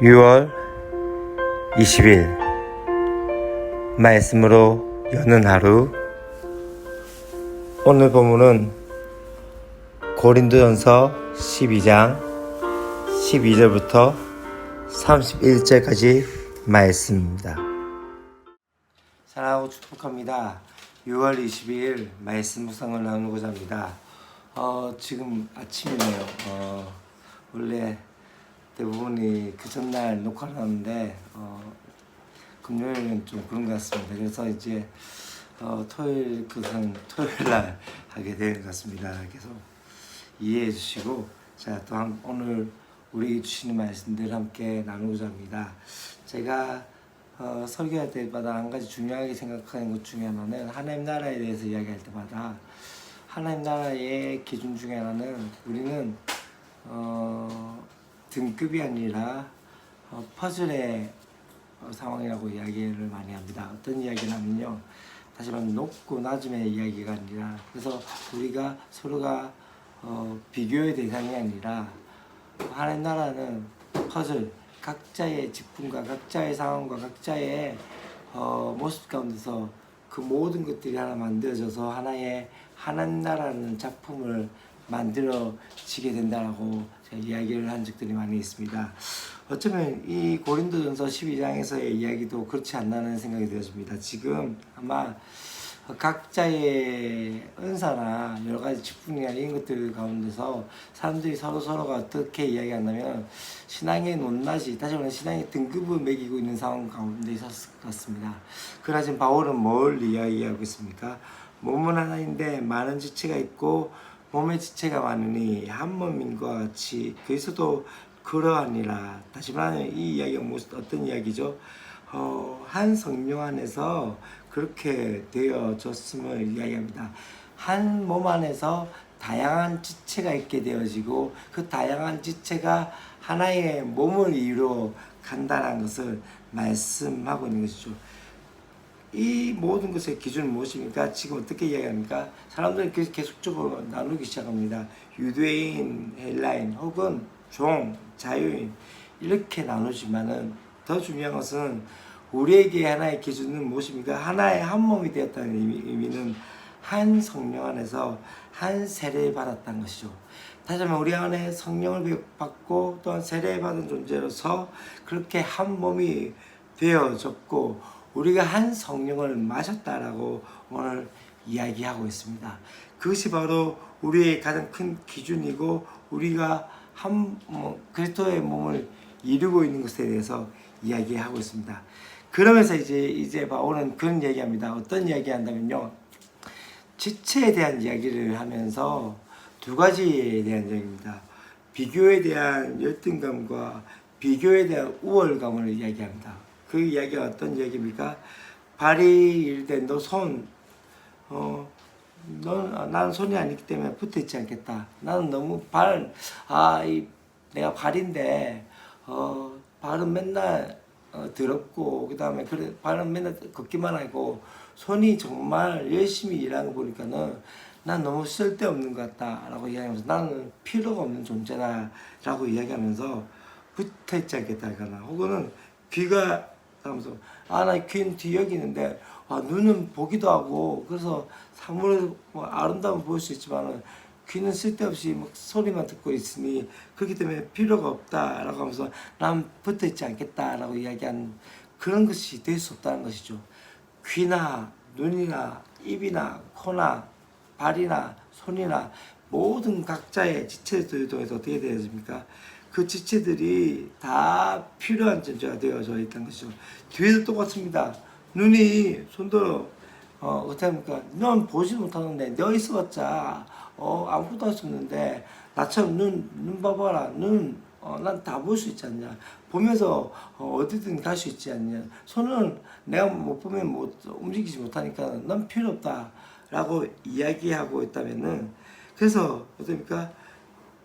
6월 20일 말씀으로 여는 하루. 오늘 본문은 고린도전서 12장 12절부터 31절까지 말씀입니다. 사랑하고 축복합니다. 6월 20일 말씀 묵상을 나누고자 합니다. 지금 아침이네요. 원래 대부분이 그 전날 녹화를 하는데 금요일은 좀 그런 것 같습니다. 그래서 이제 토요일 날 하게 된 것 같습니다. 계속 이해해 주시고, 자, 또 오늘 우리 주시는 말씀들 함께 나누고자 합니다. 제가 설교할 때마다 한 가지 중요하게 생각하는 것 중에 하나는 하나님 나라에 대해서 이야기할 때마다 하나님 나라의 기준 중에 하나는 우리는 등급이 아니라 퍼즐의 상황이라고 이야기를 많이 합니다. 어떤 이야기냐면요, 다시 말하면 높고 낮음의 이야기가 아니라, 그래서 우리가 서로가 비교의 대상이 아니라 하나님 나라는 퍼즐, 각자의 직분과 각자의 상황과 각자의 모습 가운데서 그 모든 것들이 하나 만들어져서 하나의 하나님 나라는 작품을 만들어지게 된다라고 제가 이야기를 한 적들이 많이 있습니다. 어쩌면 이 고린도전서 12장에서의 이야기도 그렇지 않나는 생각이 되어집니다. 지금 아마 각자의 은사나 여러 가지 직분이나 이런 것들 가운데서 사람들이 서로가 어떻게 이야기한다면 신앙의 논낮이, 다시 말하면 신앙의 등급을 매기고 있는 상황 가운데 있었을 것 같습니다. 그러나 지금 바울은 뭘 이야기하고 있습니까? 몸은 하나인데 많은 지체가 있고 몸의 지체가 많으니 한 몸인 것 같이 그리스도도 그러하니라. 다시 말하면 이 이야기가 어떤 이야기죠? 한 성령 안에서 그렇게 되어졌음을 이야기합니다. 한 몸 안에서 다양한 지체가 있게 되어지고 그 다양한 지체가 하나의 몸을 이루어 간다는 것을 말씀하고 있는 것이죠. 이 모든 것의 기준은 무엇입니까? 지금 어떻게 이야기합니까? 사람들은 계속적으로 나누기 시작합니다. 유대인, 헬라인, 혹은 종, 자유인, 이렇게 나누지만은 더 중요한 것은 우리에게 하나의 기준은 무엇입니까? 하나의 한 몸이 되었다는 의미는 한 성령 안에서 한 세례를 받았다는 것이죠. 다시 말하면 우리 안에 성령을 받고 또한 세례를 받은 존재로서 그렇게 한 몸이 되어졌고 우리가 한 성령을 마셨다라고 오늘 이야기하고 있습니다. 그것이 바로 우리의 가장 큰 기준이고 우리가 그리스도의 몸을 이루고 있는 것에 대해서 이야기하고 있습니다. 그러면서 이제 바울은 그런 이야기합니다. 어떤 이야기 한다면요, 지체에 대한 이야기를 하면서 두 가지에 대한 이야기입니다. 비교에 대한 열등감과 비교에 대한 우월감을 이야기합니다. 그 이야기가 어떤 이야기입니까? 발이 이르되 너 손, 나는 손이 아니기 때문에 붙어 있지 않겠다. 나는 너무 내가 발인데, 발은 맨날 더럽고, 그 다음에 발은 맨날 걷기만 하고, 손이 정말 열심히 일하는 거 보니까는 난 너무 쓸데없는 것 같다라고 이야기하면서 나는 필요가 없는 존재다라고 이야기하면서 붙어 있지 않겠다 하거나, 혹은 귀가 하면서 나 귀는 뒤 여기 있는데 눈은 보기도 하고 그래서 사물을 아름다운 보일 수 있지만은 귀는 쓸데없이 막 소리만 듣고 있으니 그렇기 때문에 필요가 없다라고 하면서 난 붙어 있지 않겠다라고 이야기한 그런 것이 될 수 없다는 것이죠. 귀나 눈이나 입이나 코나 발이나 손이나 모든 각자의 지체들을 통해서 어떻게 되어집니까? 그 지체들이 다 필요한 존재가 되어져 있다는 것이죠. 뒤에도 똑같습니다. 눈이 손도 어떻게 합니까? 넌 보지 못하는데 너 있어봤자 아무것도 할 수 없는데 나처럼 눈 봐봐라. 난 다 볼 수 있지 않냐. 보면서 어디든 갈 수 있지 않냐. 손은 내가 못 보면 움직이지 못하니까 넌 필요 없다 라고 이야기하고 있다면은, 그래서 어떻습니까?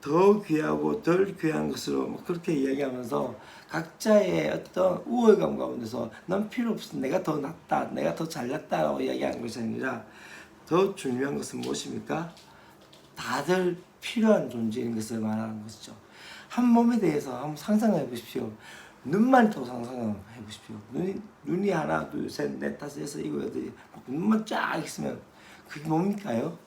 더 귀하고 덜 귀한 것으로 그렇게 이야기하면서 각자의 어떤 우월감 가운데서 넌 필요 없어, 내가 더 낫다, 내가 더 잘났다라고 이야기하는 것이 아니라 더 중요한 것은 무엇입니까? 다들 필요한 존재인 것을 말하는 것이죠. 한 몸에 대해서 한번 상상해 보십시오. 눈만 또 상상해 보십시오. 눈이 하나, 둘, 셋, 넷, 다섯, 여섯, 일곱, 여덟, 눈만 쫙 있으면 그게 뭡니까요?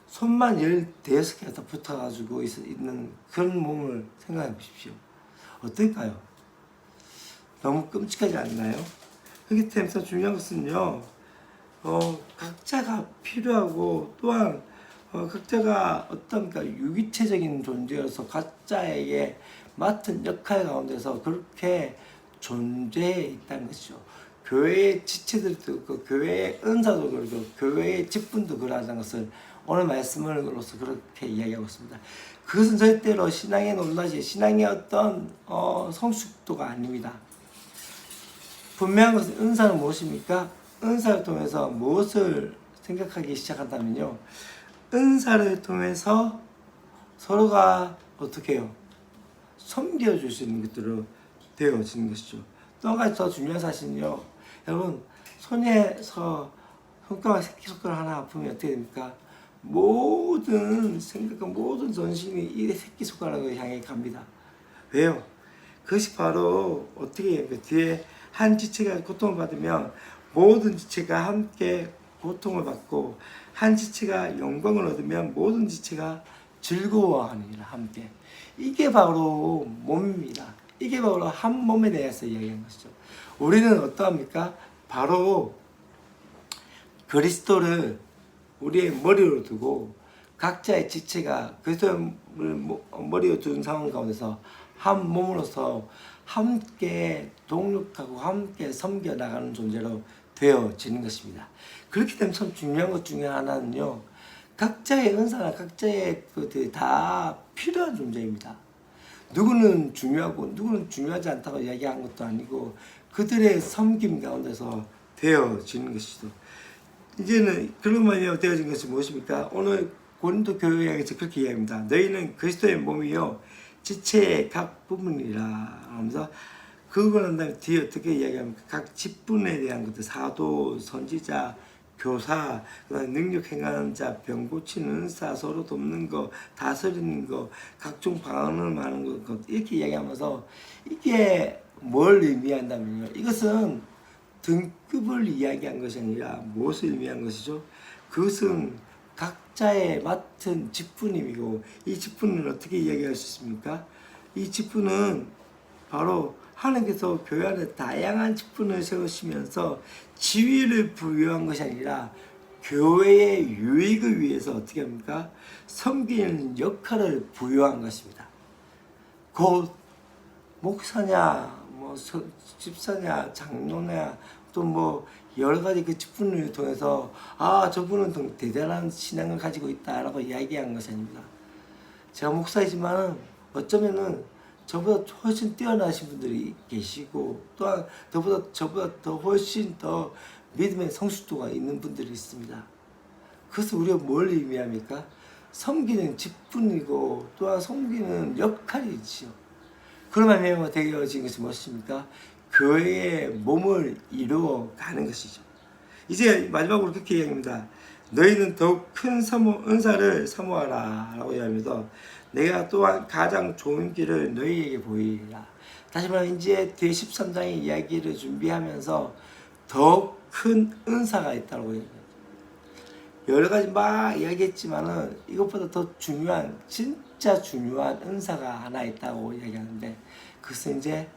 손만 15개가 더 붙어가지고 있는 그런 몸을 생각해 보십시오. 어떨까요? 너무 끔찍하지 않나요? 그렇기 때문에 중요한 것은요, 각자가 필요하고 또한 각자가 어떤 유기체적인 존재여서 각자에게 맡은 역할 가운데서 그렇게 존재해 있다는 것이죠. 교회의 지체들도 그렇고 교회의 은사도 그렇고 교회의 직분도 그러하다는 것을 오늘 말씀으로서 그렇게 이야기하고 있습니다. 그것은 절대로 신앙의 논란이 신앙의 어떤 성숙도가 아닙니다. 분명한 것은 은사는 무엇입니까? 은사를 통해서 무엇을 생각하기 시작한다면요, 은사를 통해서 서로가 어떻게 해요? 섬겨줄 수 있는 것들로 되어지는 것이죠. 또 한 가지 더 중요한 사실은요, 여러분 손에서 손가락, 새끼손가락 하나 아프면 어떻게 됩니까? 모든 생각과 모든 전신이 이 새끼손가락을 향해 갑니다. 왜요? 그것이 바로 어떻게 해요? 뒤에 한 지체가 고통을 받으면 모든 지체가 함께 고통을 받고, 한 지체가 영광을 얻으면 모든 지체가 즐거워하느니라 함께. 이게 바로 몸입니다. 이게 바로 한 몸에 대해서 이야기하는 것이죠. 우리는 어떠합니까? 바로 그리스도를 우리의 머리로 두고 각자의 지체가 그리스도를 머리로 두는 상황 가운데서 한 몸으로서 함께 동력하고 함께 섬겨 나가는 존재로 되어지는 것입니다. 그렇기 때문에 참 중요한 것 중에 하나는요, 각자의 은사나 각자의 것들이 다 필요한 존재입니다. 누구는 중요하고 누구는 중요하지 않다고 이야기한 것도 아니고 그들의 섬김 가운데서 되어지는 것이죠. 이제는 그런 말이 되어진 것이 무엇입니까? 오늘 고린도 교회에서 그렇게 이야기합니다. 너희는 그리스도의 몸이요 지체의 각 부분이라 하면서, 그거 난 다음에 뒤에 어떻게 이야기합니까? 각 직분에 대한 것들, 사도, 선지자, 교사, 능력 행하는 자, 병 고치는 은사, 서로 돕는 거, 다스리는 거, 각종 방언을 하는 것, 이렇게 이야기하면서 이게 뭘 의미한다면요, 이것은 등급을 이야기한 것이 아니라 무엇을 의미한 것이죠? 그것은 각자의 맡은 직분이고, 이 직분은 어떻게 이야기할 수 있습니까? 이 직분은 바로 하나님께서 교회 안에 다양한 직분을 세우시면서 지위를 부여한 것이 아니라 교회의 유익을 위해서 어떻게 합니까? 섬기는 역할을 부여한 것입니다. 곧 목사냐, 집사냐, 장로냐, 또 뭐 여러 가지 그 직분을 통해서 저분은 대단한 신앙을 가지고 있다라고 이야기한 것이 아닙니다. 제가 목사이지만 어쩌면은 저보다 훨씬 뛰어나신 분들이 계시고, 또한 저보다 더 훨씬 더 믿음의 성숙도가 있는 분들이 있습니다. 그것은 우리가 뭘 의미합니까? 섬기는 직분이고 또한 섬기는 역할이지요. 그러면 되어진 것이 무엇입니까? 교회의 몸을 이루어 가는 것이죠. 이제 마지막으로 그렇게 이야기합니다. 너희는 더욱 큰 은사를 사모하라 라고 이야기하면서, 내가 또한 가장 좋은 길을 너희에게 보이리라. 다시 말하면 이제 뒤에 13장의 이야기를 준비하면서 더욱 큰 은사가 있다고 얘기합니다. 여러 가지 막 이야기했지만은 이것보다 더 중요한, 진짜 중요한 은사가 하나 있다고 이야기하는데, 그것은 이제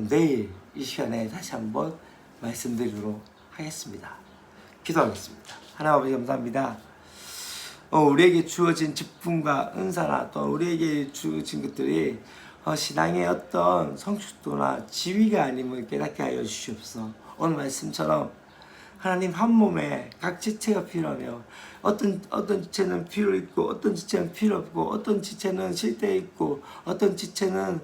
내일 이 시간에 다시 한번 말씀드리도록 하겠습니다. 기도하겠습니다. 하나님 아버지 감사합니다. 우리에게 주어진 직분과 은사나 또 우리에게 주어진 것들이 신앙의 어떤 성숙도나 지위가 아님을 깨닫게 하여 주시옵소서. 오늘 말씀처럼 하나님 한 몸에 각 지체가 필요하며, 어떤 지체는 필요 있고 어떤 지체는 필요 없고 어떤 지체는 실대 있고 어떤 지체는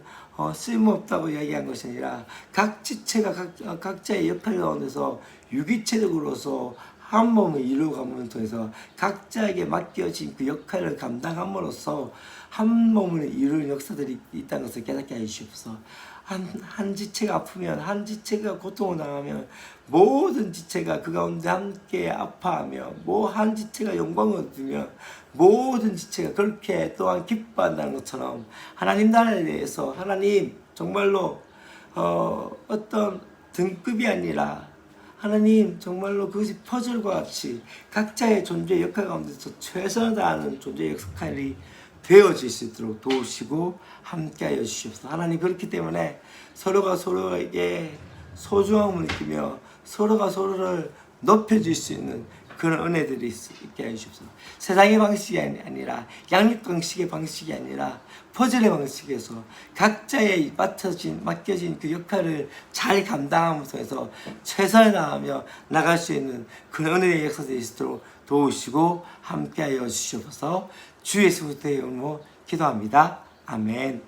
쓸모없다고 이야기한 것이 아니라 각 지체가 각자의 역할 가운데서 유기체적으로서 한 몸을 이루어감을 통해서 각자에게 맡겨진 그 역할을 감당함으로써 한 몸을 이루는 역사들이 있다는 것을 깨닫게 해주시옵소서. 한 지체가 아프면, 한 지체가 고통을 당하면 모든 지체가 그 가운데 함께 아파하며, 한 지체가 영광을 얻으며 모든 지체가 그렇게 또한 기뻐한다는 것처럼, 하나님 나라에 대해서 하나님 정말로 어떤 등급이 아니라 하나님 정말로 그것이 퍼즐과 같이 각자의 존재 역할 가운데서 최선을 다하는 존재 역할이 되어질 수 있도록 도우시고 함께하여 주시옵소서. 하나님 그렇기 때문에 서로가 서로에게 소중함을 느끼며 서로가 서로를 높여줄 수 있는 그런 은혜들이 있게 해주십시오. 세상의 방식이 아니라 양육 방식의 방식이 아니라 퍼즐의 방식에서 각자의 맡겨진 그 역할을 잘 감당하면서 해서 최선을 다하며 나갈 수 있는 그런 은혜의 역사들이 있도록 도우시고 함께하여 주시옵소서. 주 예수 그리스도의 이름으로 기도합니다. 아멘.